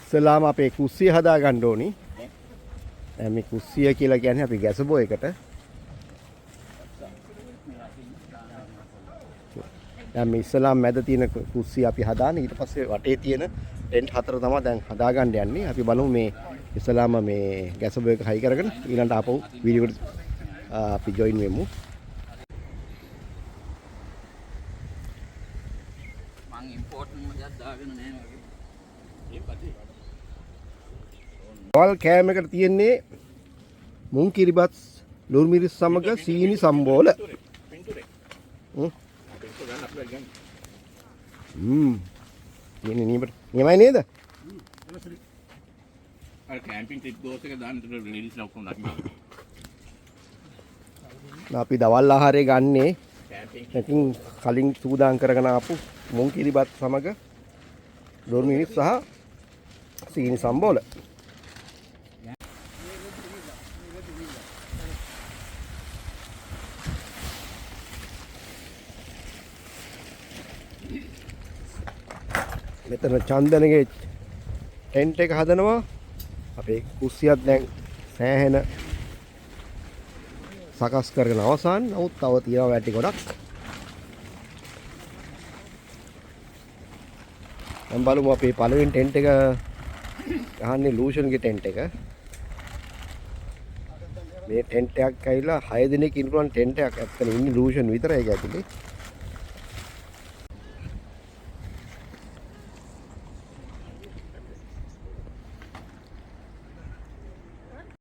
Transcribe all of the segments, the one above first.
ඉස්සලාම අපේ කුස්සිය හදා ගන්න ඕනි. දැන් මේ කුස්සිය කියලා කියන්නේ අපි ගැසබෝ එකට. දැන් මේ ඉස්සලාම මැද තියෙන කුස්සිය අපි හදාන ඊට පස්සේ වටේ තියෙන ටෙන්ට් හතර තමයි දැන් හදා ගන්න යන්නේ. අපි බලමු මේ ඉස්සලාම මේ ගැසබෝ එක හයි කරගෙන ඊළඟට ආපහු වීඩියෝ එකට අපි ජොයින් වෙමු. මං ඉම්පෝර්ට් මොකක්ද දාගෙන නැහැ වගේ. ඒකදී වල් කෑම එකට තියෙන්නේ මුං කිරිබත් ලුණු මිරිස් සමග සීනි සම්බෝල. තියෙන්නේ නියමයි නේද? අර කැම්පින් ට්‍රිප් දෝස් එක දාන්න තුන ලේඩිස්ලා ඔක්කොම ලකිනවා. අපි දවල් ආහාරය ගන්නේ ඉතින් කලින් සූදානම් කරගෙන ආපු මුං කිරිබත් සමග ලුණු මිරිස් සහ සීනි සම්බෝල. මෙතන චන්දනගේ ටෙන්ට් එක හදනවා. අපේ කුස්සියක් දැන් සෑහෙන සකස් කරගෙන අවසන්. නමුත් තව තියෙනවා වැටි ගොඩක්. දැන් බලමු අපේ පළවෙනි ටෙන්ට් එක ගහන්නේ ලූෂන්ගේ ටෙන්ට් එක. මේ ටෙන්ට් එකක් ඇවිල්ලා 6 දිනක ඉන්නුවන් ටෙන්ට් එකක් ඇත්තට ඉන්නේ ලූෂන් විතරයි ඒක ඇතුලේ.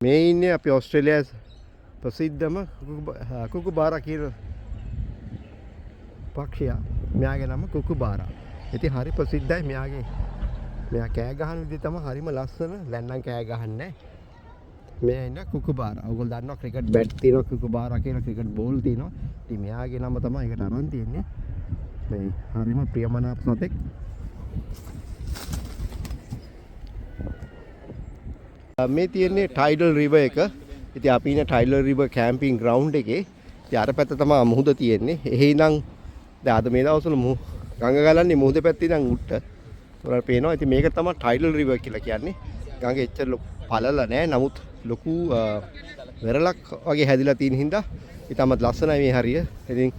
මේ ඉන්නේ අපි ඕස්ට්‍රේලියාවේ ප්‍රසිද්ධම කුකුබාරා කියන පක්ෂියා. මෙයාගේ නම කුකුබාරා. ඉතින් හරි ප්‍රසිද්ධයි මෙයාගේ. මෙයා කෑ ගහන විදිහ තමයි හරිම ලස්සන. ලැන්නම් කෑ ගහන්නේ. මෙයා ඉන්න කුකුබාරා. ඔයගොල්ලෝ දන්නවා ක්‍රිකට් බැට් තියෙනවා කුකුබාරා කියලා ක්‍රිකට් බෝල් තියෙනවා. ඉතින් මෙයාගේ නම තමයි ඒකට අරන් තියෙන්නේ. මේ හරිම ප්‍රියමනාප සතෙක්. මේ තියෙන්නේ ටයිඩල් රිවර් එක. ඉතින් අපි ඉන්නේ ටයිඩල් රිවර් කැම්පින් ග්‍රවුන්ඩ් එකේ. ඉතින් අර පැත්ත තමයි මුහුද තියෙන්නේ. එහෙ ඉඳන් දැන් අද මේ දවස්වල ගඟ ගලන්නේ මුහුද පැත්තේ ඉඳන් උඩට. ඔයාලට පේනවා. ඉතින් මේක තමයි ටයිඩල් රිවර් කියලා කියන්නේ. ගඟ එච්චර පළල නෑ. නමුත් ලොකු වෙරළක් වගේ හැදිලා තියෙන හින්දා ඉතාමත් ලස්සනයි මේ හරිය. ඉතින්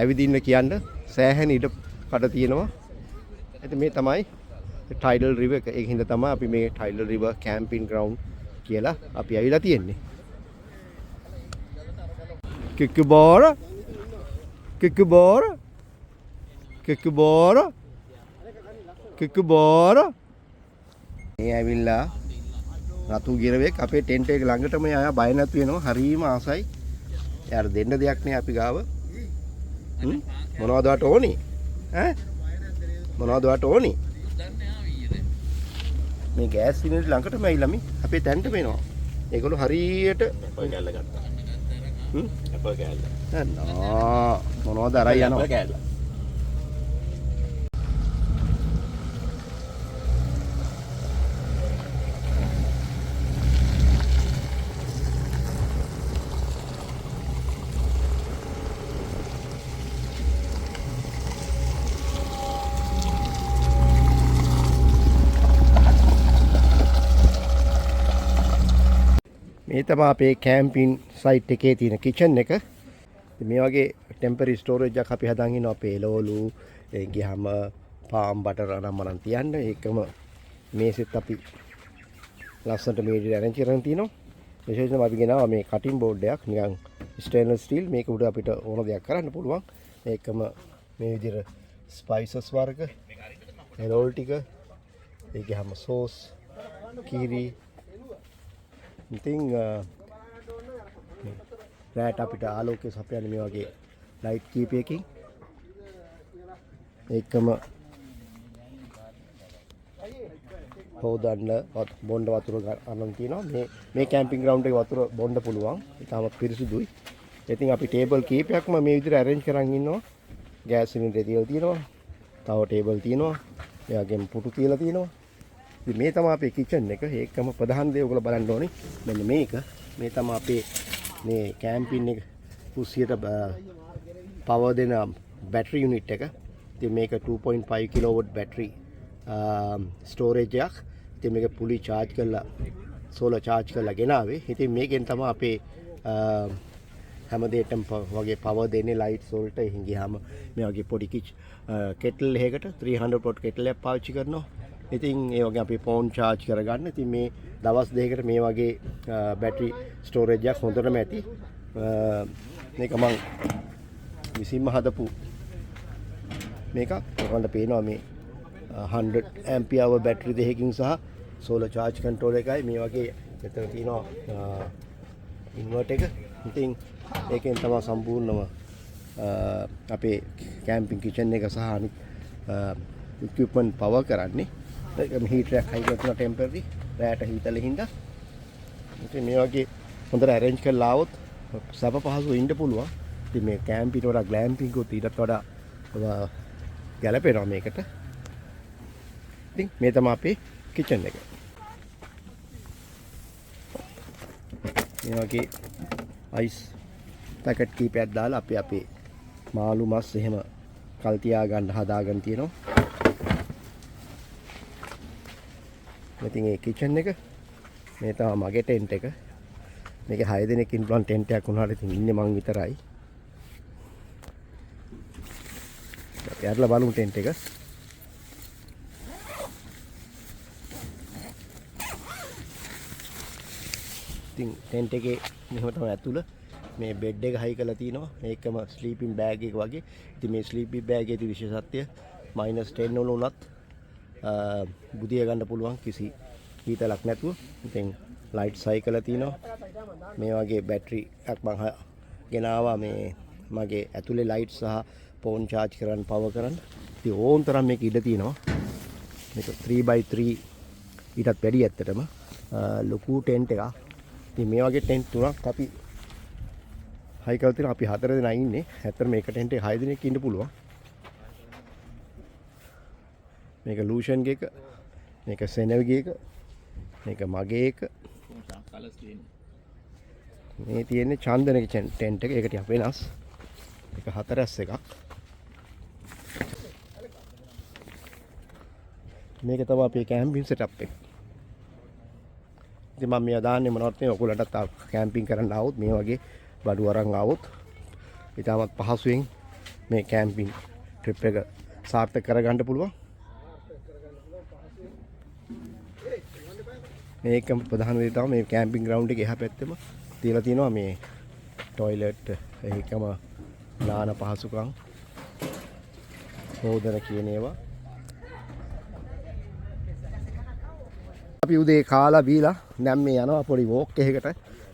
ඇවිදින්න කියන්න සෑහෙන ඉඩ කඩ තියෙනවා. ඉතින් මේ තමයි ටයිඩල් රිවර් එක. ඒක හින්දා තමයි අපි මේ ටයිඩල් රිවර් කැම්පින් ග්‍රවුන්ඩ් කියලා අපි ඇවිල්ලා තියෙන්නේ. කික්කබෝර කික්කබෝර කික්කබෝර කික්කබෝර මේ ඇවිල්ලා රතු ගිරවෙක් අපේ ටෙන්ට් එක ළඟටම ආයා බය නැතු වෙනවා. හරීම ආසයි. එයාට දෙන්න දෙයක් නෑ අපි ගාව. මොනවද වට ඕනි? ඈ මොනවද වට ඕනි? මේ ගෑස් සිලින්ඩර් ළඟටම ඇවිල්ලා මේ අපේ තැන්ට වෙනවා. ඒගොල්ලෝ හරියට අපල් කෑල්ල ගත්තා. අපල් කෑල්ල. නෝ මොනවද අරයි යනවා. අපල් කෑල්ල. මේ තමයි අපේ කැම්පින් සයිට් එකේ තියෙන කිචන් එක. මේ වගේ ටෙම්පරරි ස්ටෝරේජ් එකක් අපි හදාගෙන ඉන්නවා. අපේ එළවලු ඒ ගියාම පාම් බටර් අනම්මනම් තියන්න. ඒකම මේසෙත් අපි ලස්සනට මේඩි අරේන්ජ් කරගෙන තිනවා. විශේෂයෙන්ම අපි ගෙනාවා මේ කටින් බෝඩ් එකක් නිකන් ස්ටේන්ලස් ස්ටීල්. මේක උඩ අපිට ඕන දෙයක් කරන්න පුළුවන්. ඒකම මේ විදිහට ස්පයිසස් වර්ග එළවලු ටික ඒ ගියාම සෝස් කීරි ඉතින් රෑට අපිට ආලෝකය සපයන්නේ මේ වගේ ලයිට් කීපයකින්. ඒකම හොදන්න බොණ්ඩ වතුර අරන් තියනවා. මේ කැම්පින් ග්‍රවුන්ඩ් එකේ වතුර බොණ්ඩ පුළුවන්. ඉතාමත් පිරිසිදුයි. ඉතින් අපි ටේබල් කීපයක්ම මේ විදිහට අරේන්ජ් කරන් ඉන්නවා. ගෑස් සිලින්ඩරේ තියලා තියෙනවා. තව ටේබල් තියෙනවා. ඒ වගේම පුටු තියලා තියෙනවා. ඉතින් මේ තමයි අපේ කිචන් එක. ඒකම ප්‍රධාන දේ ඔයගොල්ලෝ බලන්න ඕනේ. මෙන්න මේක. මේ තමයි අපේ මේ කැම්පින් එක කුස්සියට පවර් දෙන බැටරි යුනිට් එක. ඉතින් මේක 2.5 කිලෝවොට් බැටරි ස්ටෝරේජ් එකක්. ඉතින් මේක පුලි charge කරලා solar charge කරලා ගෙනාවේ. ඉතින් මේකෙන් තමයි අපේ හැමදේටම වගේ power දෙන්නේ lights වලට. එහෙන් ගියාම මේ වගේ පොඩි kettle එකකට 300 watt kettle එකක් පාවිච්චි කරනවා. ඉතින් ඒ වගේ අපි phone charge කරගන්න. ඉතින් මේ දවස් දෙකකට මේ වගේ battery storage එකක් හොඳටම ඇති. මේක මම විසින්ම හදපු මේක ඔයාලට පේනවා මේ 100 ampere hour battery දෙකකින් සහ solar charge control එකයි මේ වගේ මෙතන තියෙනවා inverter එක. ඉතින් ඒකෙන් තමයි සම්පූර්ණම අපේ camping kitchen එක සහ අනිත් equipment power කරන්නේ. ඒකම heater එකක් හයි කරන temporary රැයට හීතල හින්දා. ඉතින් මේ වගේ හොඳට arrange කරලා આવොත් සබ පහසුව ඉන්න පුළුවන්. ඉතින් මේ camping වල glamping උත් ඊටත් වඩා ගැලපෙනවා මේකට. ඉතින් මේ තමයි අපේ kitchen එක. මේ වගේ ice packet කීපයක් දාලා අපි අපේ මාළු මස් එහෙම කල් තියා ගන්න හදාගෙන තියෙනවා. ඉතින් මේ kitchen එක මේ තමයි මගේ tent එක. මේක 6 දෙනෙක් ඉන්න පුළුවන් tent එකක් වුණාට ඉතින් ඉන්නේ මං විතරයි. අපි අරලා බලමු tent එක. ඉතින් tent එකේ මෙහෙම තමයි ඇතුළ මේ බෙඩ් එක හයි කරලා තිනවා. මේකම ස්ලීපින් බෑග් එක වගේ. ඉතින් මේ ස්ලීපින් බෑග් එකේ තියෙන විශේෂත්වය -10 වල උනත් බුදිය ගන්න පුළුවන් කිසි හීතලක් නැතුව. ඉතින් ලයිට් සයි කරලා තිනවා. මේ වගේ බැටරි එකක් මම ගෙනාවා මේ මගේ ඇතුලේ ලයිට් සහ ෆෝන් charge කරන්න power කරන්න. ඉතින් ඕන් තරම් මේක ඉඩ තියෙනවා. මේක 3x3 ඊටත් වැඩි ඇත්තටම ලොකු ටෙන්ට් එකක්. ඉතින් මේ වගේ ටෙන්ට් තුනක් අපි හයි කරලා තියෙනවා. අපි 4 දෙනා ඉන්නේ. ඇත්තට මේක ටෙන්ට් එක 6 දෙනෙක් ඉන්න පුළුවන්. මේක ලූෂන් ගේ එක, මේක සෙනව් ගේ එක, මේක මගේ එක. මේ තියෙන්නේ චන්දනගේ ටෙන්ට් එක. ඒක ටිකක් වෙනස්. ඒක 4S එකක්. මේක තමයි අපේ කැම්පින් සෙටප් එක. ඉතින් මම මේ දාන්නේ මොනවත් මේ ඔයගොල්ලන්ටත් කැම්පින් කරන්න ආවොත් මේ වගේ බඩු අරන් ආවොත් ඊටමත් පහසුවෙන් මේ කැම්පින් ට්‍රිප් එක සාර්ථක කරගන්න පුළුවන්. මේකම ප්‍රධාන දේ තමයි මේ කැම්පින් ග්‍රවුන්ඩ් එකේ එහා පැත්තෙම තියලා තියෙනවා මේ টয়ලට් ඒකම නාන පහසුකම් හොදන කියන ඒවා. අපි උදේ කාලා බීලා දැන් මේ යනවා පොඩි වෝක් එකකට.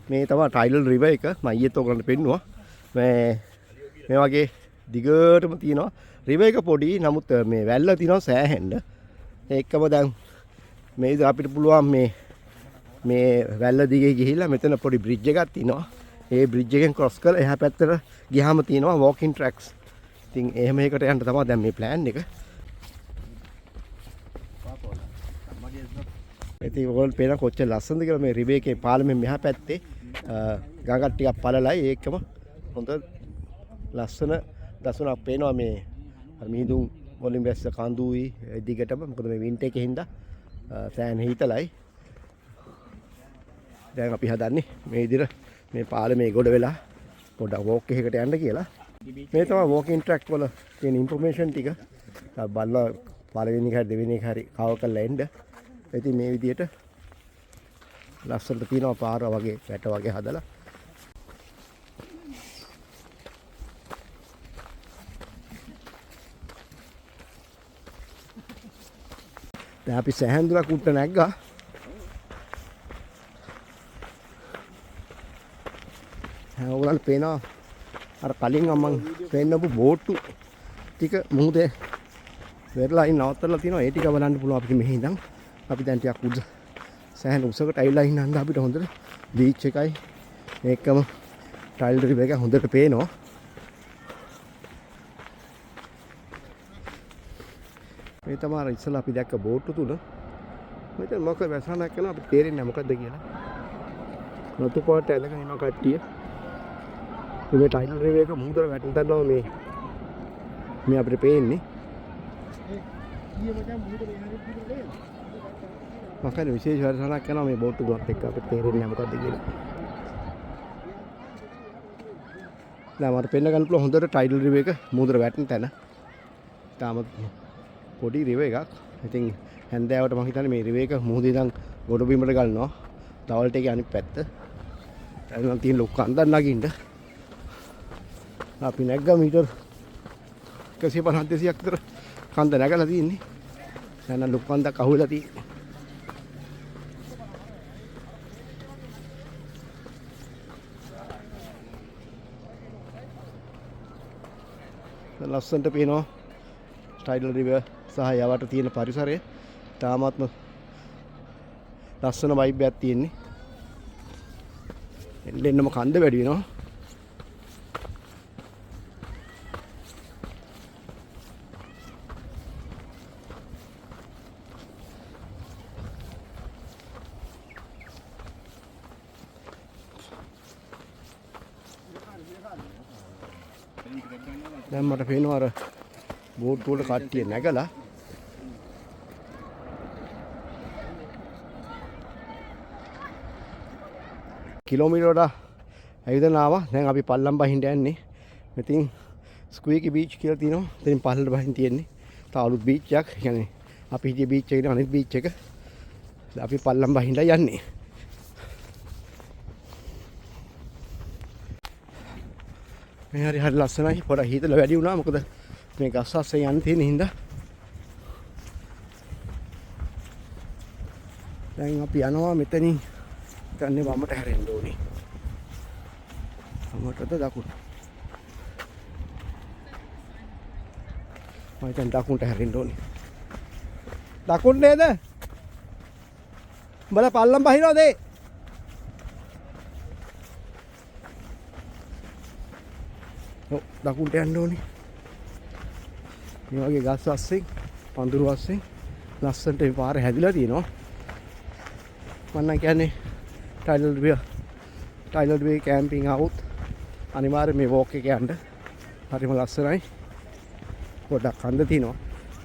මේ තමයි ටයිලල් රිවර් එක. මම ඊයේත් ඔයගලන්ට පෙන්නුවා. මේ වගේ දිගටම තියෙනවා රිවර් එක පොඩි. නමුත් මේ වැල්ල තියෙනවා සෑහෙන්න. ඒකම දැන් මේ ඉතින් අපිට පුළුවන් මේ වැල්ල දිගේ ගිහිල්ලා මෙතන පොඩි බ්‍රිජ් එකක් තියෙනවා. ඒ බ්‍රිජ් එකෙන් ක්‍රොස් කරලා එහා පැත්තට ගියාම තියෙනවා walking tracks. ඉතින් එහෙම එකකට යන්න තමයි දැන් මේ plan එක. ඉතින් ඕගොල්ලෝ පේන කොච්චර ලස්සනද කියලා මේ රිවර් එකේ පාලමෙන් මෙහා පැත්තේ ගඟක් ටිකක් පළලයි. ඒකම හොඳ ලස්සන දසුණක් පේනවා මේ මිහිඳුන් වලින් වැස්ස කඳුයි දිගටම. මොකද මේ වින්ටර් එකේ හින්දා ෆෑන් හීතලයි. දැන් අපි හදන්නේ මේ විදිහට මේ පාලමේ ගොඩ වෙලා පොඩ්ඩක් වෝක් එකකට යන්න කියලා. මේ තමයි walking track වල තියෙන information ටික. බලලා පළවෙනි එක හරි දෙවෙනි එක හරි කව කරලා එන්න. ඉතින් මේ විදිහට ලස්සනට තියෙනවා පාර වගේ වැට වගේ හදලා. දැන් අපි සෑහෙන දුරක් උඩට නැග්ගා. ඔයගොල්ලන්ට පේනවා අර කලින් මම පෙන්නපු බෝට්ටු ටික මුහුදේ වෙරළා ඉන්න නවත්තලා තියෙනවා. ඒ ටික බලන්න පුළුවන් අපිට මෙහි ඉඳන්. අපි දැන් ටිකක් උඩ සෑහෙන උසකට ඇවිල්ලා ඉන්න හන්ද අපිට හොඳට බීච් එකයි මේකම ටයිල් රිවර් එක හොඳට පේනවා. මේ තමයි අර ඉස්සලා අපි දැක්ක බෝට්ටු තුන. මෙතන මොකද වැසහනක් කරනවා අපිට තේරෙන්නේ නැහැ මොකද්ද කියලා. රතු පාට ඇලගෙන ඉන්න කට්ටිය. මේ ටයිල් රිවර් එක මුහුදට වැටෙනවා මේ අපිට පේන්නේ. මම විශේෂ වැඩසටහනක් කරනවා මේ බෝට් දුවත් එක්ක අපිට තේරෙන්නේ නැහැ මොකද්ද කියලා. දැන් මට පෙන්න ගන්න පුළුවන් හොඳට ටයිඩල් රිවර් එක මුහුදට වැටෙන තැන. තාමත් පොඩි රිවර් එකක්. ඉතින් හැන්දෑවට මම හිතන්නේ මේ රිවර් එක මුහුදේ ඉඳන් ගොඩ බිමට ගලනවා. තවලට ඒකේ අනිත් පැත්ත. දැන් තියෙන ලොකු කන්දක් නගින්න. අපි නැග්ගා මීටර් 150 200ක් විතර කන්ද නැගලා තියෙන්නේ. දැන් ලොකු කන්දක් අහුවෙලා තියෙන්නේ. ලස්සනට පේනවා ටයිඩල් රිවර් සහ යවට තියෙන පරිසරය. තාමත්ම ලස්සන වයිබ් එකක් තියෙන්නේ. එන්නම කන්ද වැඩි වෙනවා. දැන් මට පේනවා අර බෝට් වල කට්ටිය නැගලා කිලෝමීටර වඩා ඇවිදලා ආවා. දැන් අපි පල්ලම් බහින්න යන්නේ. ඉතින් ස්ක්වීකි බීච් කියලා තියෙනවා. ඉතින් පල්ලම් බහින්න තියෙන්නේ. තව අලුත් බීච් එකක්. يعني අපි හිටිය බීච් එකේ අනිත් බීච් එක. අපි පල්ලම් බහින්න යන්නේ. මේ හරි ලස්සනයි. පොඩ හිතල වැඩි වුණා. මොකද මේ ගස් අස්සේ යන්න තියෙන හින්දා. දැන් අපි යනවා මෙතනින්. ඉතින් වමට හැරෙන්න ඕනේ. වමටද දකුණට. මම දැන් දකුණට හැරෙන්න ඕනේ. දකුණ නේද? උඹලා පල්ලම් බහිනවද? දකුණට යන්න ඕනේ. මේ වගේ ගස් අස්සෙන් පඳුරු අස්සෙන් ලස්සනට මේ පාර හැදිලා තියෙනවා. මම නම් කියන්නේ ටයිඩල් රිවර් කැම්පින් આવුත් අනිවාර්යයෙන් මේ වෝක් එක යන්න. හරිම ලස්සනයි. පොඩක් කන්ද තියෙනවා.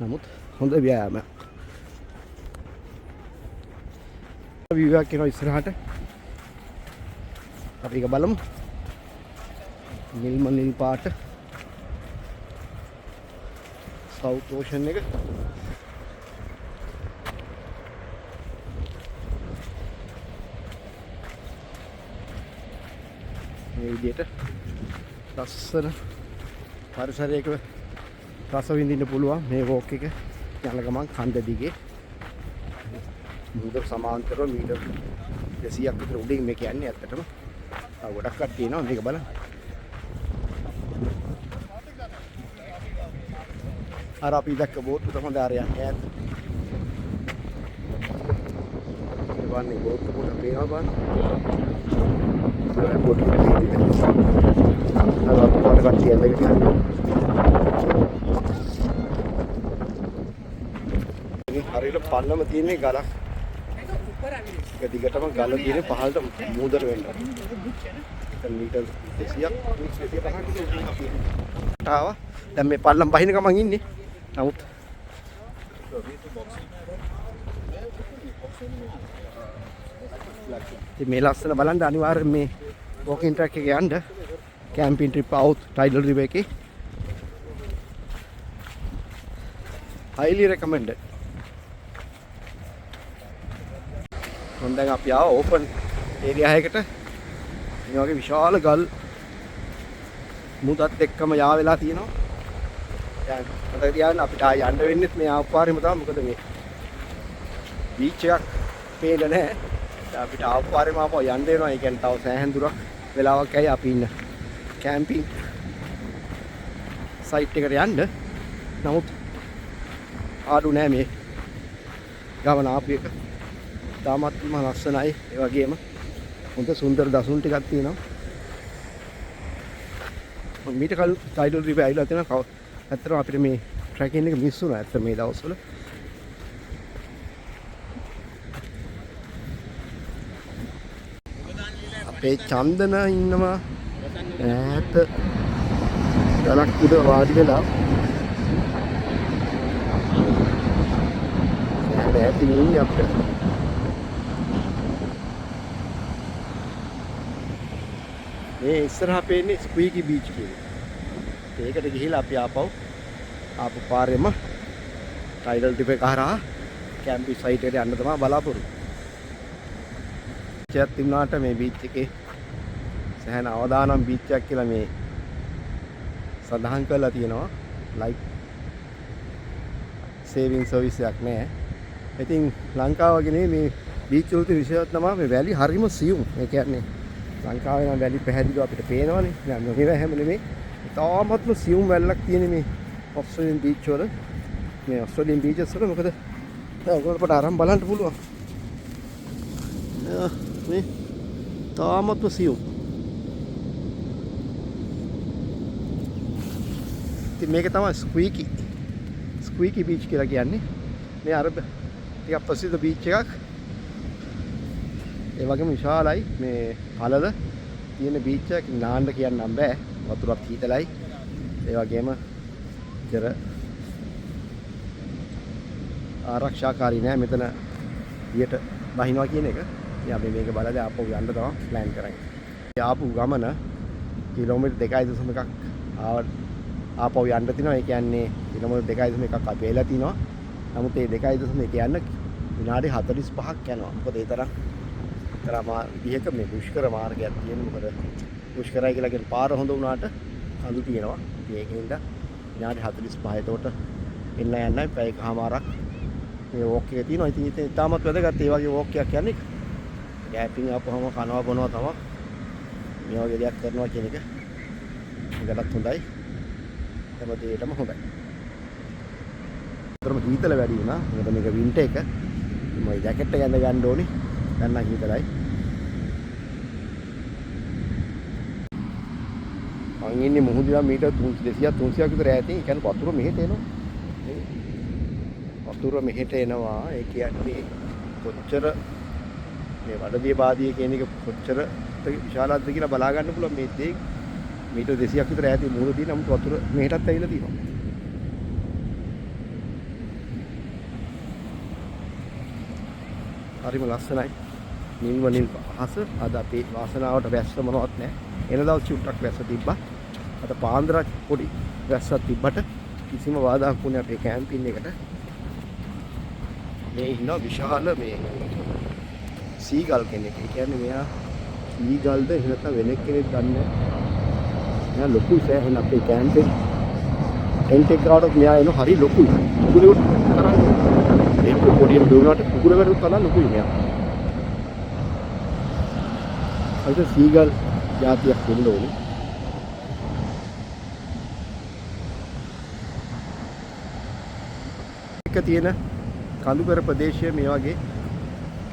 නමුත් හොඳ ව්‍යායාමයක්. view එකක් එනවා ඉස්සරහට. අපි ඒක බලමු. නිල් පාට සවුත් ඕෂන් එක. මේ විදිහට ලස්සන පරිසරයක රස විඳින්න පුළුවන් මේ වෝක් එක යන ගමන් කන්ද දිගේ. මුහුදට සමාන්තරව මීටර් 200ක් විතර උඩින් මේක යන්නේ ඇත්තටම. ගොඩක් කට්ටිය එනවා මේක බලන්න. අර අපි දැක්ක බෝට් එක තමයි ආර යන්නේ ඈත. ඒ වන්නේ බෝට් එක පොඩක් පේනවා බලන්න. බෝට් එක අර අපේ කට්ටිය ඇඳගෙන යනවා. මේ හරියට පල්ලම තියෙන්නේ ගලක්. ඒක දිගටම ගල තියෙන්නේ පහළට මූදර වෙන්න. මීටර් 200ක් 250ක් ආවා. දැන් මේ පල්ලම් බහින ගමන් ඉන්නේ. නමුත් මේ ලස්සන බලන්න අනිවාර්යෙන් මේ වෝකින් ට්‍රැක් එකේ යන්න. කැම්පින් ට්‍රිප් આવුත් ටයිඩල් රිවර් එකේ. highly recommended. දැන් අපි ආව ඕපන් ඒරියා එකකට. මේ වගේ විශාල ගල් මුදත් එක්කම යා වෙලා තියෙනවා. දැන් මතක තියාගන්න අපිට ආය යන්න වෙන්නේ මේ ආප්පාරෙම තමයි. මොකද මේ බීච් එකක් පේන්න නැහැ. දැන් අපිට ආප්පාරෙම ආපහු යන්න වෙනවා. ඒ කියන්නේ තව සෑහෙන දුරක් වෙලාවක් ඇයි අපි ඉන්න කැම්පින් සයිට් එකට යන්න. නමුත් ආඩු නෑ මේ ගමන ආපු එක. තාමත්ම ලස්සනයි. ඒ වගේම හොඳ සුන්දර දසුන් ටිකක් තියෙනවා. මීට කලින් ටයිඩල් රිවර් ඇවිල්ලා තියෙනවා. ඇත්තටම අපිට මේ ට්‍රැකින් එක මිස් වුණා ඇත්ත මේ දවස්වල. අපේ චන්දන ඉන්නවා ඈත ගලක් උඩ වාඩි වෙලා. ඈතින් ඉන්නේ අපිට. මේ ඉස්සරහා පේන්නේ ස්ක්වීකි බීච් කියන්නේ. ඒකට ගිහිලා අපි ආපහු පාරෙම ටයිඩල් ටිප් එක හරහා කැම්පින් සයිට් එකට යන්න තමයි බලාපොරොත්තු. චත් තිබුණාට මේ බීච් එකේ සෑහෙන අවදානම් බීච් එකක් කියලා මේ සඳහන් කරලා තියෙනවා. ලයිෆ් සේවිං සර්විස් එකක් නෑ. ඉතින් ලංකාව වගේ මේ බීච් වල තියෙන විශේෂත්වය තමයි මේ වැලි හරිම සියුම්. ඒ කියන්නේ ලංකාවේ නම් වැලි පැහැදිලිව අපිට පේනවනේ. දැන් මෙහෙම හැම නෙමෙයි. තාමත්ම සියුම් වැල්ලක් තියෙන මේ ඔස්ට්‍රේලියන් බීච් වල. මේ ඔස්ට්‍රේලියන් බීචස් වල මොකද දැන් ඔයගොල්ලෝ අරන් බලන්න පුළුවන්. මේ තාමත්ම සියුම්. ඉතින් මේක තමයි ස්ක්වීකි බීච් කියලා කියන්නේ. මේ අර ටිකක් ප්‍රසිද්ධ බීච් එකක්. ඒ වගේම විශාලයි මේ පළල තියෙන බීච් එකක් නාන්න කියන්නම් බෑ. වතුරක් හීතලයි. ඒ වගේම ඉතර ආරක්ෂාකාරී නෑ මෙතන ඊට බහිනවා කියන එක. ඉතින් අපි මේක බලලා ආපහු යන්න තමයි ප්ලෑන් කරන්නේ. ආපු ගමන කිලෝමීටර් 2.1ක් ආපහු යන්න තියෙනවා. ඒ කියන්නේ කිලෝමීටර් 2.1ක් අපි එලා තිනවා. නමුත් ඒ 2.1 යන්න විනාඩි 45ක් යනවා. මොකද ඒ තරම් විදිහක මේ දුෂ්කර මාර්ගයක් තියෙන. මොකද දුෂ්කරයි කියලා කියන පාර හොඳ වුණාට කඳු තියෙනවා. ඉතින් ඒකින්ද විනාඩි 45. එතකොට එන්න යන්නයි පැයකමාරක් මේ වෝක් එක තියෙනවා. ඉතින් ඒක ඉතාමත් වැදගත්. ඒ වගේ වෝක් එකක් යන්නේ කැම්පින් ආපුවම කනවා බොනවා තමයි මේ වගේ දෙයක් කරනවා කියන එක ඒකටත් හොඳයි. හැම දෙයකටම හොඳයි. අතරම හීතල වැඩි වුණා. මොකද මේක වින්ටර් එක. මම ජැකට් එක ඇඳ ගන්න ඕනේ. දැන් නම් හීතලයි. මං ඉන්නේ මුහුදේ මීටර් 200 300ක් විතර ඈතින්. ඒ කියන්නේ වතුර මෙහෙට එනවා. වතුර මෙහෙට එනවා. ඒ කියන්නේ කොච්චර මේ වඩදිය බාදිය කියන එක කොච්චර විශාලත්ද කියලා බලා ගන්න පුළුවන්. මේ දේ මීටර් 200ක් විතර ඈතින් මුහුද තියෙන නමුත් වතුර මෙහෙටත් ඇවිල්ලා තියෙනවා. හරිම ලස්සනයි. නිල් අහස. අද අපේ වාසනාවට වැස්ස මොනවත් නැහැ. එන දවස් චුට්ටක් වැස්ස තිබ්බා. අද පාන්දරක් පොඩි වැස්සක් තිබ්බට කිසිම බාධාක් වුණේ අපේ කැම්පින් එකට. මේ ඉන්න විශාල මේ සීගල් කෙනෙක්. ඒ කියන්නේ මෙයා සීගල්ද එහෙම වෙන කෙනෙක් දන්නේ නැහැ. මෙයා ලොකු සෑහෙන අපේ කැම්පේ ටෙන්ට් එක ගාවට මෙයා එන හරි ලොකුයි. කුකුලෙකුට තරම් ඒක පොඩියෙන් දුවනට කුකුලෙකුට තරම් ලොකුයි මෙයා. අද සීගල් జాතියක් වෙන්න ඕනේ. එක තියෙන කඳුකර ප්‍රදේශය මේ වගේ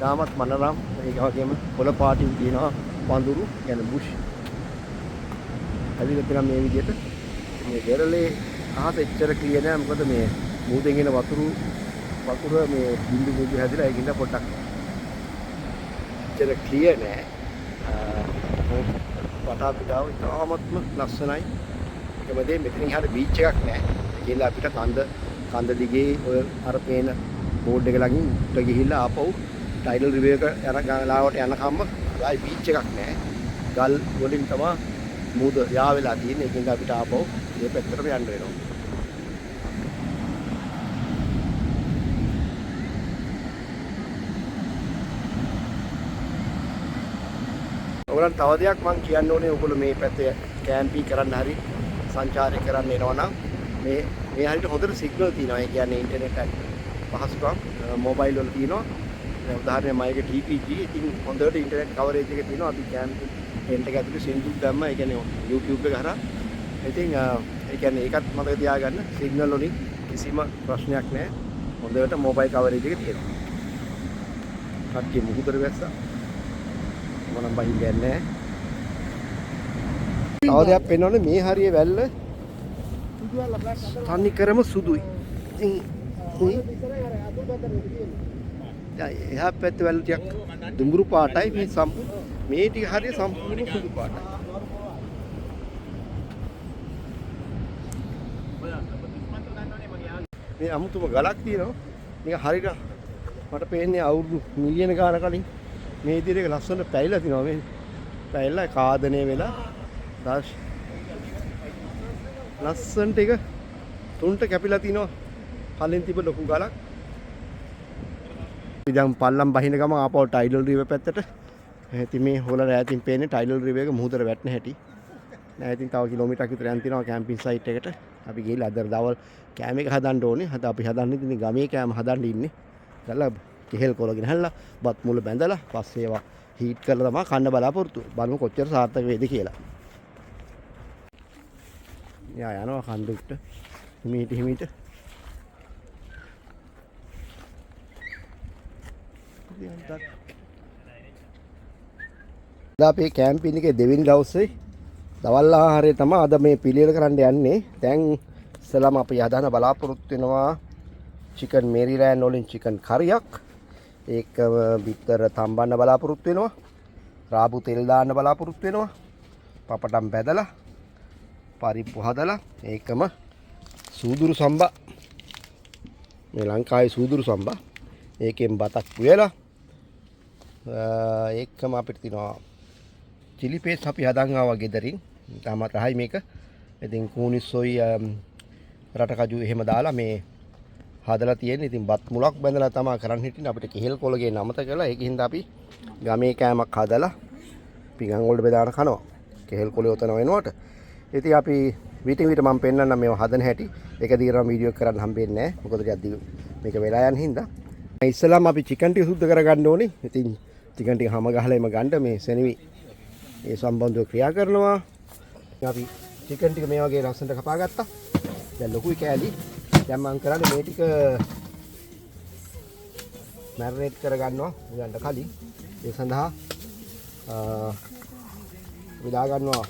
තාමත් මනරම්. ඒක වගේම කොළ පාටින් තියෙනවා වඳුරු කියන්නේ බුෂ්. ඇවිල්ලා තියෙනවා මේ විදිහට. මේ වෙරළේ අහස එච්චර ක්ලියර් නෑ. මොකද මේ මූදෙන් එන වතුර මේ බින්දු බින්දු හැදිලා ඒකින්ද පොඩ්ඩක් එච්චර ක්ලියර් නෑ. වටා පිටාව ඉතාමත්ම ලස්සනයි. ඒකම දේ මෙතනින් හරිය බීච් එකක් නෑ. ඒකෙන්ද අපිට කන්ද දිගේ ඔය අර පේන බෝඩ් එක ළඟින් උඩ ගිහිල්ලා ආපහු ටයිඩල් රිවර් එක යන ගාලාවට යනකම්ම ආයි බීච් එකක් නෑ. ගල් වලින් තමයි මූද යා වෙලා තියෙන්නේ. ඒකෙන්ද අපිට ආපහු මේ පැත්තටම යන්න වෙනවා. ඔයගොල්ලන් තව දෙයක් මම කියන්න ඕනේ. ඔයගොල්ලෝ මේ පැත්තේ කැම්පින් කරන්න හරි සංචාරය කරන්න එනවා නම් මේ හරියට හොඳට සිග්නල් තියෙනවා. ඒ කියන්නේ ඉන්ටර්නෙට් එක පහසුකම් මොබයිල් වල තියෙනවා. උදාහරණයක් මගේ TPG ඉතින් හොඳට ඉන්ටර්නෙට් කවරේජ් එක තියෙනවා. අපි කැම්පින් ටෙන්ට් එක ඇතුලේ සින්දුක් දැම්මා. ඒ කියන්නේ YouTube එක හරහා. ඉතින් ඒ කියන්නේ ඒකත් මතක තියාගන්න. සිග්නල් වලින් කිසිම ප්‍රශ්නයක් නැහැ. හොඳට මොබයිල් කවරේජ් එක තියෙනවා. කට්ටිය මුහුදට වැස්සා. මොනම් බහින්නේ නැහැ. තව දෙයක් පෙන්වන්නේ මේ හරිය වැල්ල තනි කරම සුදුයි. ඉතින් එහා පැත්තේ වැල්ල ටිකක් දුඹුරු පාටයි. මේ ටික හරිය සම්පූර්ණ සුදු පාටයි. මේ අමුතුම ගලක් තියෙනවා. නිකන් හරියට මට පේන්නේ අවුරුදු මිලියන ගාන කලින් මේ විදිහට ලස්සනට පැයිලා තිනවා මේ. පැයිලා කාදනය වෙලා දාශ ලස්සනට එක තුන්ට කැපිලා තිනවා. කලින් තිබ්බ ලොකු ගලක්. ඉතින් පල්ලම් බහින ගම ආපහු ටයිඩල් රිවර් පැත්තට. ඉතින් මේ හොලර ඈතින් පේන්නේ ටයිඩල් රිවර් එක මුහුදට වැටෙන හැටි. නෑ ඉතින් තව කිලෝමීටරයක් විතර යන්න තියෙනවා කැම්පින් සයිට් එකට. අපි ගිහලා අද දවල් කෑම එක හදන්න ඕනේ. අද අපි හදන්නේ ඉතින් ගමේ කෑම හදන්න ඉන්නේ. ගල්ලා කෙහෙල් කොලගෙන හැල්ලා බත් මුල බැඳලා පස්සේ ඒවා හීට් කරලා තමයි කන්න බලාපොරොත්තු. බලමු කොච්චර සාර්ථක වෙයිද කියලා. යා යනවා කන්දුට්ට. හිමීට හිමීට. අපි කැම්පින් එකේ දෙවෙනි දවසේ දවල් ආහාරය තමයි අද මේ පිළියෙල කරන්න යන්නේ. දැන් ඉස්සලාම අපි හදාන බලාපොරොත්තු වෙනවා චිකන් මේරිලෑන්ඩ් වලින් චිකන් කරියක්. ඒක බිත්තර තම්බන්න බලාපොරොත්තු වෙනවා. රාබු තෙල් දාන්න බලාපොරොත්තු වෙනවා. පපටම් බැදලා පරිප්පු හදලා ඒකම සූදුරු සම්බා මේ ලංකාවේ සූදුරු සම්බා ඒකෙන් බතක් පුයලා ඒකම අපිට තියෙනවා චිලි පේස්ට් අපි හදන් ආවා ගෙදරින්. තාමත් රහයි මේක. ඉතින් කූනිස්සොයි රටකජු එහෙම දාලා මේ හදලා තියෙන්නේ. ඉතින් බත් මුලක් බැඳලා තමයි කරන්න හිටින්නේ. අපිට කෙහෙල් කොළ ගේ නමත කළා. ඒකින්ද අපි ගමේ කෑමක් හදලා පිඟන් වලට බෙදාන කනවා. කෙහෙල් කොළ උතන වෙනවට. ඉතින් අපි විටින් විට මම පෙන්නන්නම් මේව හදන හැටි. ඒක දිගටම වීඩියෝ කරන්න හම්බෙන්නේ නැහැ. මොකද ටිකක් මේක වෙලා යන හින්දා. ඉස්සෙල්ලාම අපි චිකන් ටික සුද්ධ කරගන්න ඕනේ. ඉතින් චිකන් ටික හැම ගහලා එම ගන්න මේ සෙනවි ඒ සම්බන්ධව ක්‍රියා කරනවා. අපි චිකන් ටික මේ වගේ ලස්සනට කපා ගත්තා. දැන් ලොකුයි කෑලි. දැන් මම කරන්නේ මේ ටික මැරිනේට් කරගන්නවා උයන්ට කලින්. ඒ සඳහා විදා ගන්නවා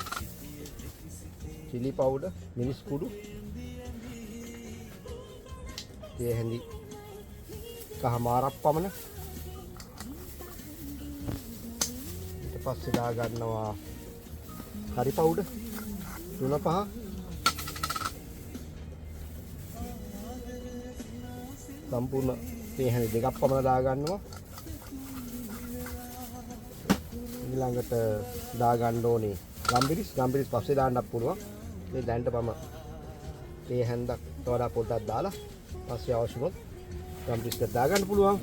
චිලි පවුඩර්, මිරිස් කුඩු, තේ හැඳි කහ මාරක් පමණ. ඊට පස්සේ දා ගන්නවා කරි පවුඩර්, තුන පහ, සම්පූර්ණ තේ හැඳි දෙකක් පමණ දා ගන්නවා. ඊළඟට දා ගන්න ඕනේ ගම්බිරිස් පස්සේ දාන්නත් පුළුවන්. මේ දැන්ට මම තේ හැඳක් වඩා පොඩ්ඩක් දාලා පස්සේ අවශ්‍ය වුණොත් ගම්බිරිස් එක දා ගන්න පුළුවන්.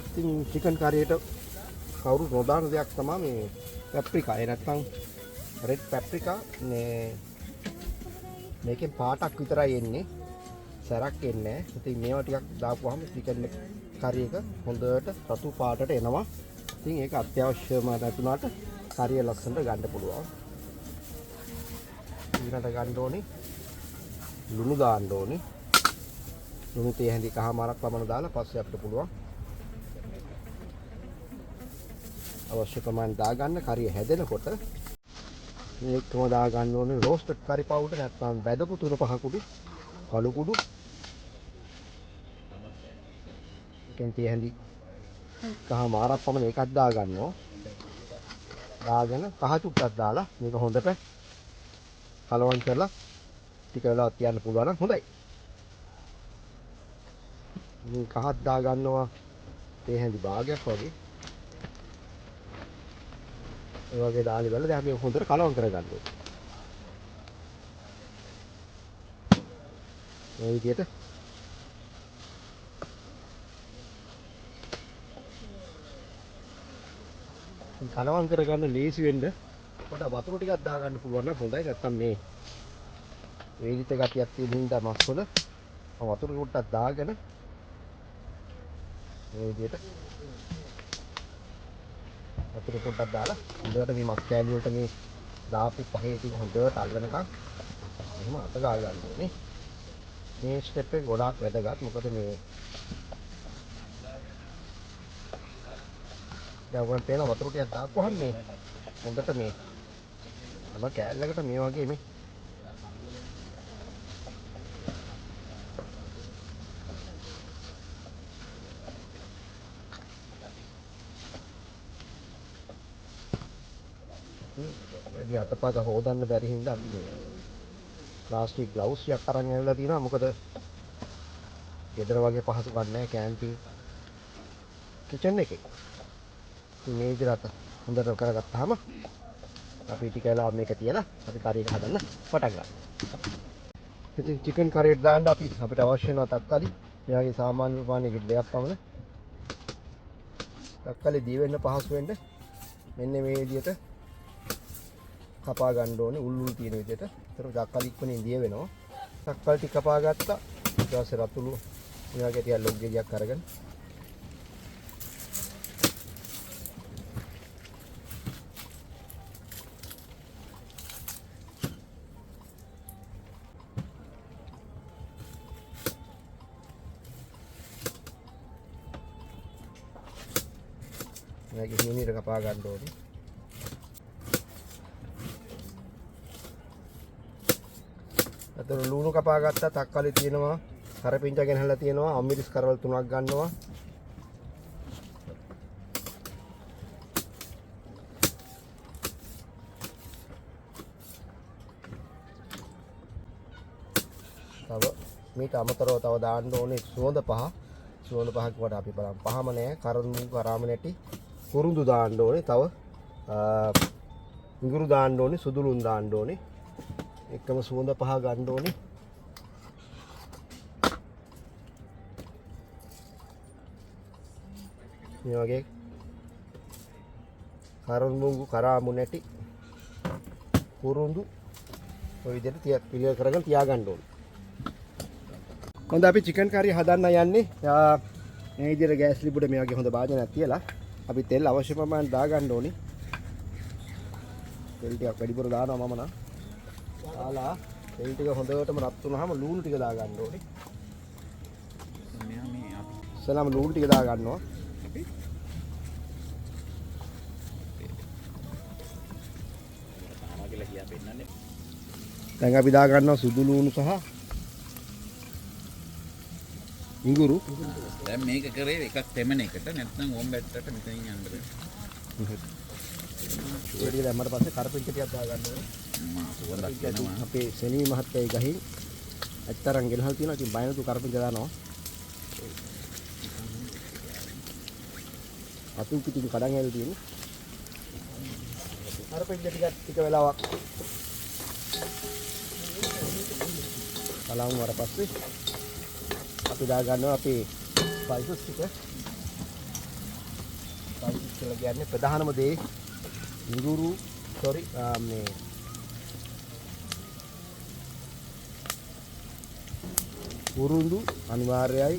ඉතින් චිකන් කරියට කවුරු නොදාන දෙයක් තමයි මේ පැප්‍රිකා. ඒ නැත්නම් රෙඩ් පැප්‍රිකා. මේකෙන් පාටක් විතරයි එන්නේ. සැරක් එන්නේ නැහැ. ඉතින් මේවා ටිකක් දාපුවාම චිකන් කරි එක හොඳට රතු පාටට එනවා. ඉතින් ඒක අත්‍යවශ්‍යම නැතුණාට කරිය ලස්සනට ගන්න පුළුවන්. ඊළඟට ගන්න ඕනේ ලුණු දාන්න ඕනේ. ලුණු තේ හැඳි කහමාරක් පමණ දාලා පස්සේ අපිට පුළුවන් අවශ්‍ය ප්‍රමාණය දාගන්න. කරිය හැදෙනකොට මේකම දාගන්න ඕනේ රෝස්ටඩ් කරි පවුඩර් නැත්නම් වැදපු තුන පහ කුඩු, කළු කුඩු, තේ හැඳි කහමාරක් පමණ එකක් දාගන්නවා. දාගෙන කහ චුට්ටක් දාලා මේක හොඳට කලවම් කරලා ටික වෙලාවක් තියන්න පුළුවන් නම් හොඳයි. මේ කහක් දාගන්නවා තේ හැඳි භාගයක් වගේ. ඒ වගේ දාලි බලලා දැන් මේක හොඳට කලවම් කරගන්න ඕනේ. මේ විදිහට කලවම් කරගන්න ලේසි වෙන්න පොඩ වතුර ටිකක් දාගන්න පුළුවන් නම් හොඳයි. නැත්තම් මේ වේලිත ගතියක් තියෙන හින්දා මස් වල වතුර ටිකක් දාගෙන මේ විදිහට වතුර පොඩ්ඩක් දාලා හොඳට මේ මස් කෑලි වලට මේ දාපු පහේ ටික හොඳට අල්ලනකම් එහෙම අත ගා ගන්න ඕනේ. මේ ස්ටෙප් එක ගොඩාක් වැදගත්. මොකද මේ දැන් වань තේන වතුර ටිකක් දාපුවාම මේ හොඳට මේ අම කෑල්ලකට මේ වගේ මේ මේ අතපත හොදන්න බැරි හින්දා අපි මේ ප්ලාස්ටික් ග්ලව්ස් එකක් අරන් ඇවිල්ලා තියෙනවා. මොකද ගෙදර වගේ පහසුකම් නැහැ කැම්පින් කිචන් එකේ. ඉතින් මේ විදිහට හොඳට කරගත්තාම අපි ටික වෙලා මේක තියලා අපි කරි එක හදන්න පටන් ගන්නවා. ඉතින් චිකන් කරියට දාන්න අපිට අවශ්‍ය වෙනවා තක්කාලි. මේ වගේ සාමාන්‍ය ප්‍රමාණයකට දෙකක් පමණ. තක්කාලි දී වෙන්න පහසු වෙන්න මෙන්න මේ විදිහට කපා ගන්න ඕනේ උල් තියෙන විදිහට. ඒතර තක්කාලි ඉක්මනින් දිය වෙනවා. තක්කාලි ටික කපා ගත්තා. ඊට පස්සේ රතුළු මේ වගේ ටික ලොග් ගෙඩියක් අරගෙන මේක හිමිනීර කපා ගන්න ඕනේ. අතන ලුණු කපා ගත්තා, තක්කාලි තියෙනවා, කරපිංචා ගෙනහැලා තියෙනවා, අම්මිරිස් කරවල 3ක් ගන්නවා. තව මේට අමතරව තව දාන්න ඕනේ සුවඳ පහ. සුවඳ පහක් වට අපි බලමු. පහම නෑ, කරමු කරාම නැටි. කුරුඳු දාන්න ඕනේ, තව ඉඟුරු දාන්න ඕනේ, සුදුලුන් දාන්න ඕනේ. එකම සුවඳ පහ ගන්න ඕනේ. මේ වගේ කරමු කරාමු නැටි කුරුඳු ඔය විදිහට පිළියෙල කරගෙන තියාගන්න ඕනේ. හොඳ අපි චිකන් කරි හදන්න යන්නේ. මේ විදිහට ගෑස් ලිපුඩ මේ වගේ හොඳ භාජනයක් තියලා අපි තෙල් අවශ්‍ය ප්‍රමාණයට දාගන්න ඕනේ. තෙල් ටිකක් වැඩිපුර දානවා මම නම්. දාලා තෙල් ටික හොඳටම රත් වුණාම ලුණු ටික දාගන්න ඕනේ. ඉස්සෙල්ලාම ලුණු ටික දාගන්නවා. දැන් අපි දාගන්නවා සුදු ලුණු සහ ඉඟුරු. දැන් මේක කරේ එකක් තෙමන එකට නැත්නම් ඕම් බැට්ටට මෙතනින් යන්න බෑ. ඒ ටික දැම්මට පස්සේ කරපිංච ටිකක් දාගන්න ඕනේ. සුවඳක් එනවා. අපේ සෙනී මහත්තයයි ගහින් ඇත්තරන් ගෙනහල් තියෙනවා. ඉතින් බයනතු කරපිංච දානවා. අතුන් පිටින් කඩන් ඇල් තියෙන්නේ. කරපිංච ටික වෙලාවක් කලවුම් වර පස්සේ අපි දා ගන්නවා අපේ ස්පයිසස් ටික. ස්පයිසස් කියලා කියන්නේ ප්‍රධානම දේ ඉඟුරු මේ කුරුඳු අනිවාර්යයි.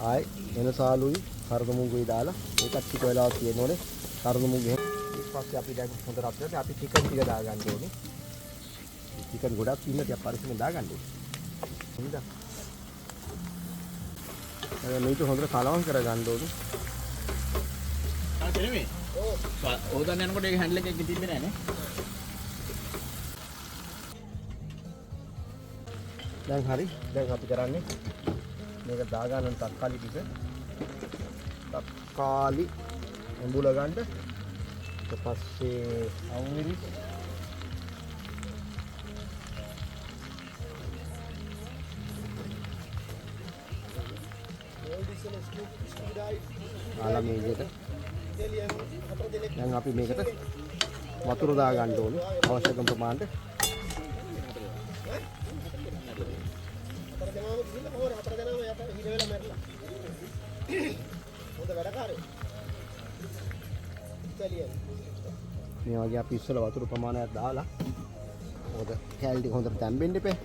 ආයි එනසාලුයි කරදමුගුයි දාලා ඒකත් ටික වෙලාවක් තියෙන්න ඕනේ. කරදමුගු ඊට පස්සේ අපි දැන් හොඳ රත් වෙලා අපි චිකන් ටික දා ගන්න ඕනේ. චිකන් ගොඩක් ඉන්න ටික පරිස්සමෙන් දා ගන්න ඕනේ. හොඳද? මේක හොඳට කලවම් කරගන්න ඕනේ. තෙමේ. ඕදන්න යනකොට ඒක හැන්ඩල් එකක් තිබ්බේ නෑනේ. දැන් හරි. දැන් අපි කරන්නේ මේක දාගන්න තක්කාලි ටික. තක්කාලි උඹුල ගන්න. ඊට පස්සේ අවුමිරිස් ආලා මේ විදිහට දැන් අපි මේකට වතුර දා ගන්න ඕනේ අවශ්‍ය කරන ප්‍රමාණයට. මේ වගේ අපි ඉස්සෙල්ලා වතුර ප්‍රමාණයක් දාලා මොකද කැලි ටික හොඳට තැම්බෙන්න ඉපේ.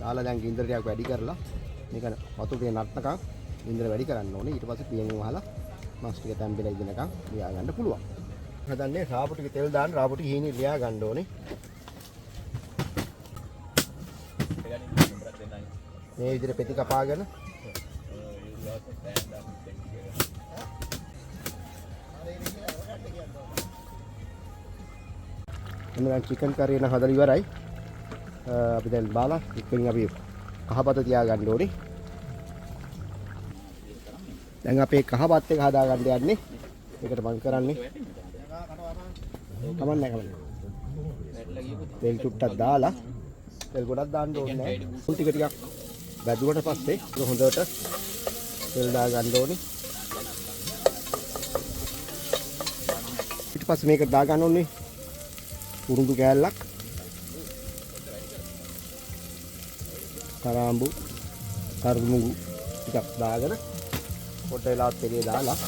දාලා දැන් ගින්දර ටිකක් වැඩි කරලා මේක වතුර ටික නටනකම් ගින්දර වැඩි කරන්න ඕනේ. ඊට පස්සේ පියන් වහලා මස් ටික තැම්බෙලා ඉඳනකම් ලියා ගන්න පුළුවන්. හදන්නේ රාපු ටික තෙල් දාන්න රාපු ටික හීනේ ලියා ගන්න ඕනේ. මේ විදිහට පෙති කපාගෙන දැන් චිකන් කරි එක හදලා ඉවරයි. අපි දැන් බාලා ඉක්මනින් අපි කහපත තියා ගන්න ඕනේ. දැන් අපේ කහපත් එක හදා ගන්න යන්නේ. ඒකට මම කරන්නේ කමන්නේ. තෙල් චුට්ටක් දාලා තෙල් ගොඩක් දාන්න ඕනේ නැහැ. මුල් ටික ටිකක් වැදුනට පස්සේ ඒක හොඳට තෙල් දා ගන්න ඕනේ. ඊට පස්සේ මේක දා ගන්න ඕනේ උරුඳු කෑල්ලක්. කරාඹු කරුමුගු ටිකක් දාගෙන පොඩ වෙලාවක් තෙලේ දාලා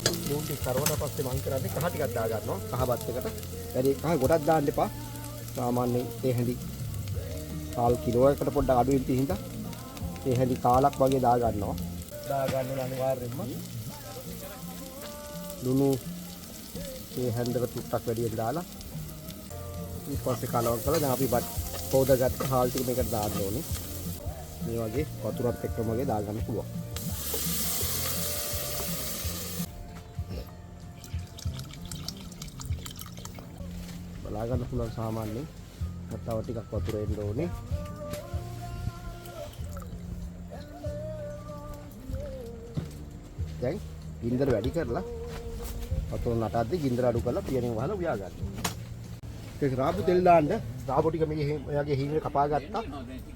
ලුණු ටික කරවන පස්සේ මම කරන්නේ කහ ටිකක් දා ගන්නවා. කහවත් එකට. වැඩි කහ ගොඩක් දාන්න එපා. සාමාන්‍යයෙන් තේ හැඳි කාල් කිලෝයකට පොඩ්ඩක් අඩු වෙන තිහින්දා තේ හැඳි කාලක් වගේ දා ගන්නවා. දා ගන්න අනිවාර්යයෙන්ම ලුණු තේ හැඳකට ටුක්ටක් වැඩියෙන් දාලා ඊට පස්සේ කලවම් කරලා දැන් අපි පොදගත් හාල් ටික මේකට දාන්න ඕනේ. මේ වගේ වතුරත් එක්කම වගේ දා ගන්න පුළුවන්. බලා ගන්න පුළුවන් සාමාන්‍යයෙන් තව ටිකක් වතුර එන්න ඕනේ. දැන් ගින්දර වැඩි කරලා වතුර නටද්දි ගින්දර අඩු කරලා පියණින් වහලා උයා ගන්න. ඒක රාබු තෙල් දාන්න රාබු ටික මේ ඔයගේ හීනේ කපා ගත්තා.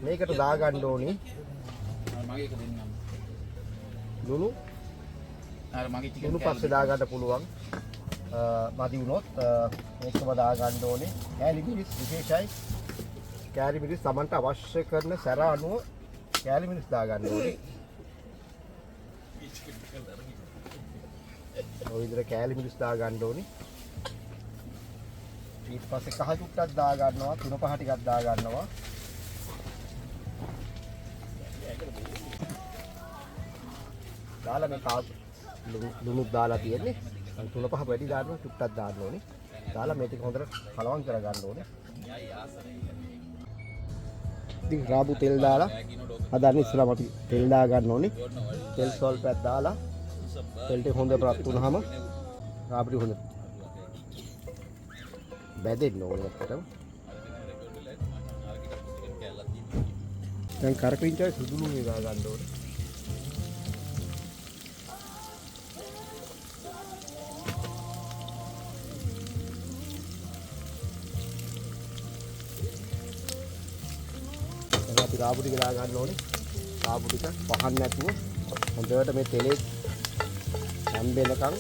මේකට දා ගන්න ඕනේ. මගේ එක දෙන්නම්. ලුණු අර මගේ ටික ලුණු පස්සේ දා ගන්න පුළුවන්. මදි වුණොත් මේකම දා ගන්න ඕනේ. කෑලි මිරිස් විශේෂයි. කෑලි මිරිස් Tamanට අවශ්‍ය කරන සැර අනුව කෑලි මිරිස් දා ගන්න ඕනේ. ඔය විදිහට කෑලි මිරිස් දා ගන්න ඕනේ. ඊට පස්සේ කහ චුට්ටක් දා ගන්නවා. තුන පහ ටිකක් දා ගන්නවා. දාලා මේ ලුණු දාලා තියෙන්නේ. තුන පහ වැඩි දානවා චුට්ටක් දාන්න ඕනේ. දාලා මේ ටික හොඳට කලවම් කර ගන්න ඕනේ. ඉතින් රාබු තෙල් දාලා හදන්න ඉස්සරහම අපි තෙල් දා ගන්න ඕනේ. තෙල් සල්පත් දාලා තෙල් ටික හොඳට රත් වුණාම රාබු ටික හොඳට බැදෙන්න ඕනේ අපිටම. දැන් කරපිංචායි සුදු ලුණු දා ගන්න ඕනේ. අපි රාබු ටික දා ගන්න ඕනේ. රාබු ටික පහන් නැතුව හොඳට මේ තෙලේ හැම්බෙනකන්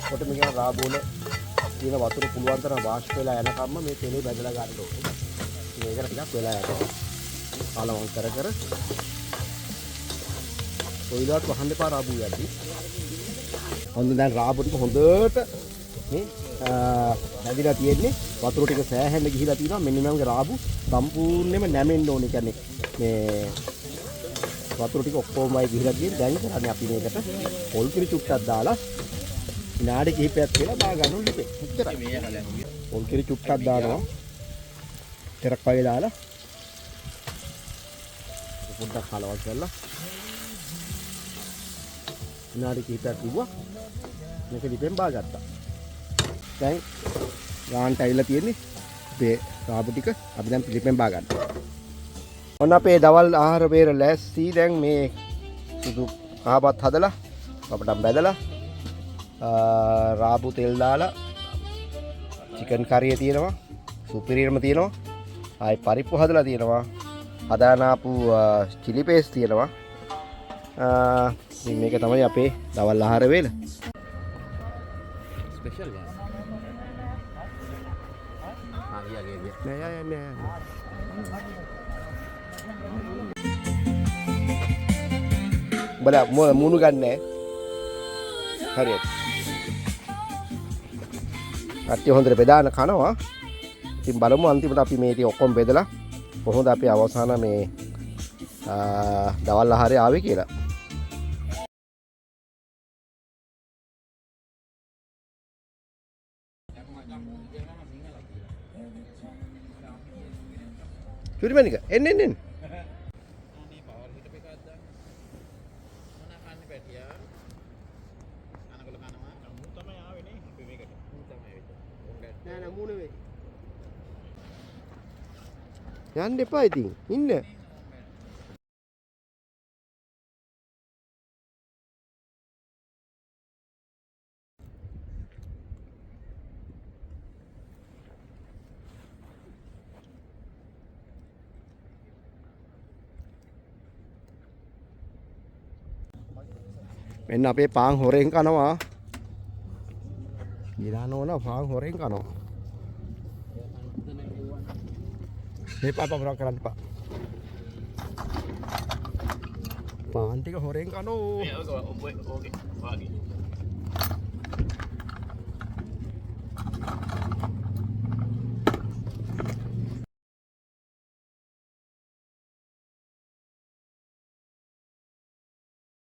කොට මේක රාබු වල තියෙන වතුර පුළුවන් තරම් වාෂ් වෙලා යනකම්ම මේ තෙලේ බැදලා ගන්න ඕනේ. මේකට ටිකක් වෙලා යනවා. කලවම් කර කර කොයිලවත් වහන්න එපා රාබු යද්දි. හොඳ දැන් රාබු ටික හොඳට මේ නැදිලා තියෙන්නේ. වතුර ටික සෑහෙන්න ගිහිලා තියෙනවා. මෙන්න මේ වගේ රාබු සම්පූර්ණයෙන්ම නැමෙන්න ඕනේ. කියන්නේ මේ වතුර ටික ඔක්කොමයි ගිහිලා තියෙන්නේ. දැන් කරන්නේ අපි මේකට පොල් කිරි චුට්ටක් දාලා විනාඩි කිහිපයක් කියලා දා ගන්න ඕනේ. එච්චරයි. පොල් කිරි චුට්ටක් දානවා. තරක් වගේ දාලා පොඩ්ඩක් කලවම් කරලා විනාඩි කිහිපයක් ඉුවා. මේක ලිපෙන් බාගත්තා. දැන් ගාන්ට ඇවිල්ලා තියෙන්නේ අපේ රාබු ටික අපි දැන් ලිපෙන් බා ගන්න. ඔන්න අපේ දවල් ආහාර වේර ලෑස්ති. දැන් මේ සුදු කහපත් හදලා අපිට බැදලා රාබු තෙල් දාලා චිකන් කරිය තියෙනවා. සුපිරියම තියෙනවා. ආයි පරිප්පු හදලා තියෙනවා. හදාන ආපු චිලි පේස්ට් තියෙනවා. ඉතින් මේක තමයි අපේ දවල් ආහාර වේල. Special gas. නෑ. බල මුණු ගන්නෑ. හරියට. කට්ටිය හොඳට බෙදාන කනවා. ඉතින් බලමු අන්තිමට අපි මේ ටික ඔක්කොම බෙදලා කොහොමද අපි අවසාන මේ දවල් ආහාරය ආවේ කියලා. චුරිමනික එන්න. අනේ පවර් හිටප් එකක් දාන්න. මොනවා කන්නේ පැටියා? කනකොල කනවා. මු තමයි ආවේ නේ. අපි මේකට. මු තමයි ආවේ. නෑ මූ නෙවෙයි. යන්න එපා ඉතින්. ඉන්න. මෙන්න අපේ පාන් හොරෙන් කනවා. ගිරාන ඕන පාන් හොරෙන් කනවා. මේ පාපා කරන්න එපා. පාන් ටික හොරෙන් කනෝ. ඕකේ. වාගේ.